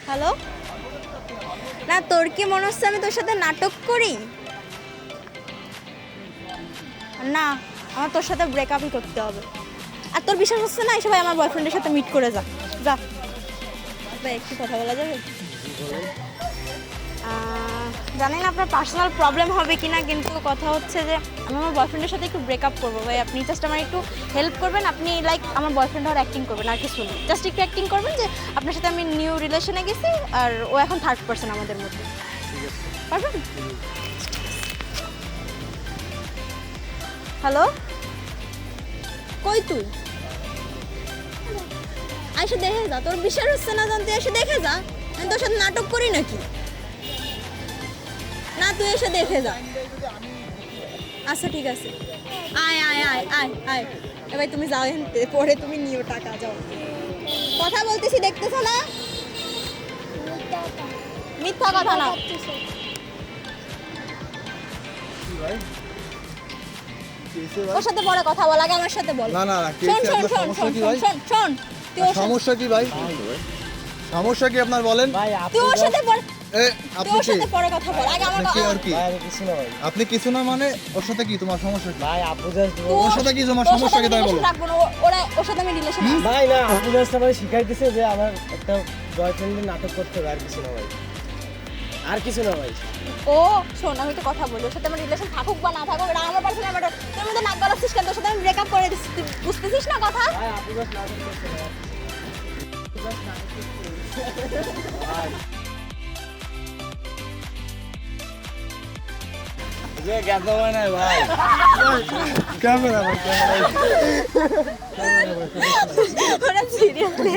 Hello, না তোর কি মনে হচ্ছে আমি তোর সাথে নাটক করি? না, আমার তোর সাথে ব্রেকআপই করতে হবে। আর তোর বিশ্বাস হচ্ছে না, এসে ভাই আমার বয়ফ্রেন্ডের সাথে মিট করে যা। যা ভাই, একটু কথা বলা যাবে? জানি না আপনার পার্সোনাল প্রবলেম হবে কি না, কিন্তু কথা হচ্ছে যে আমি আমার বয়ফ্রেন্ডের সাথে একটু ব্রেকআপ করবো। ভাই আপনি জাস্ট আমার একটু হেল্প করবেন। আপনি লাইক আমার বয়ফ্রেন্ড হওয়ার অ্যাক্টিং করবেন, আর কিছু না। জাস্ট একটু অ্যাক্টিং করবেন যে আপনার সাথে আমি নিউ রিলেশনে গেছি আর ও এখন থার্ড পার্সন আমাদের মধ্যে। পারবেন? হ্যালো, কই তুই? এসে দেখে যা। তোর বিশ্বাস হচ্ছে না জানতে, এসে দেখে যা। আমি তোর সাথে নাটক করি নাকি? না, তুই এসে দেখে যা। আচ্ছা ঠিক আছে, আয় আয় আয় আয় আয়। এবার তুমি যাও এখান থেকে, পরে তুমি নিও টাকা, যাও। কথা বলতেছি, দেখতেছো না? মিথ্যা কথা না। ওর সাথে পরে কথা বল, আগে আমার সাথে বল। না না না, শোন শোন শোন শোন শোন শোন, তুই ওর সাথে সমস্যা কি ভাই? সমস্যা কি আপনার বলেন? তুই ওর সাথে পরে এ তুই আপনি ওর কি? সাথে পরে কথা বল, আগে আমার আপনি কি আর কি? ভাই আমি কিছু না ভাই। আপনি কিছু না মানে ওর সাথে কি তোমার সমস্যা কি? ভাই আপু জাস্ট ওর সাথে কি তোমার সমস্যা কি তাই বলো? রাখবো না, ওর সাথে আমি রিলেশন। ভাই না, আপু জাস্ট আমাকে শিখাইতেছে যে আমার একটা বয়ফ্রেন্ডের নাটক করতে হবে, আর কিছু না ভাই, আর কিছু না ভাই। ও শোন, আমি তো কথা বলি, ওর সাথে আমার রিলেশন থাকুক বা না থাকুক, এটা আমার পার্সোনাল ম্যাটার। তোর মধ্যে নাক গলাচ্ছিস কেন? তোর সাথে আমি ব্রেকআপ করে দিচ্ছি, তুই বুঝতেছিস না কথা? ভাই আপু জাস্ট নাটক করতে হবে। যে গেছে না ভাই। ক্যামেরা ভাই, ক্যামেরা। ওরা সিরিয়াসলি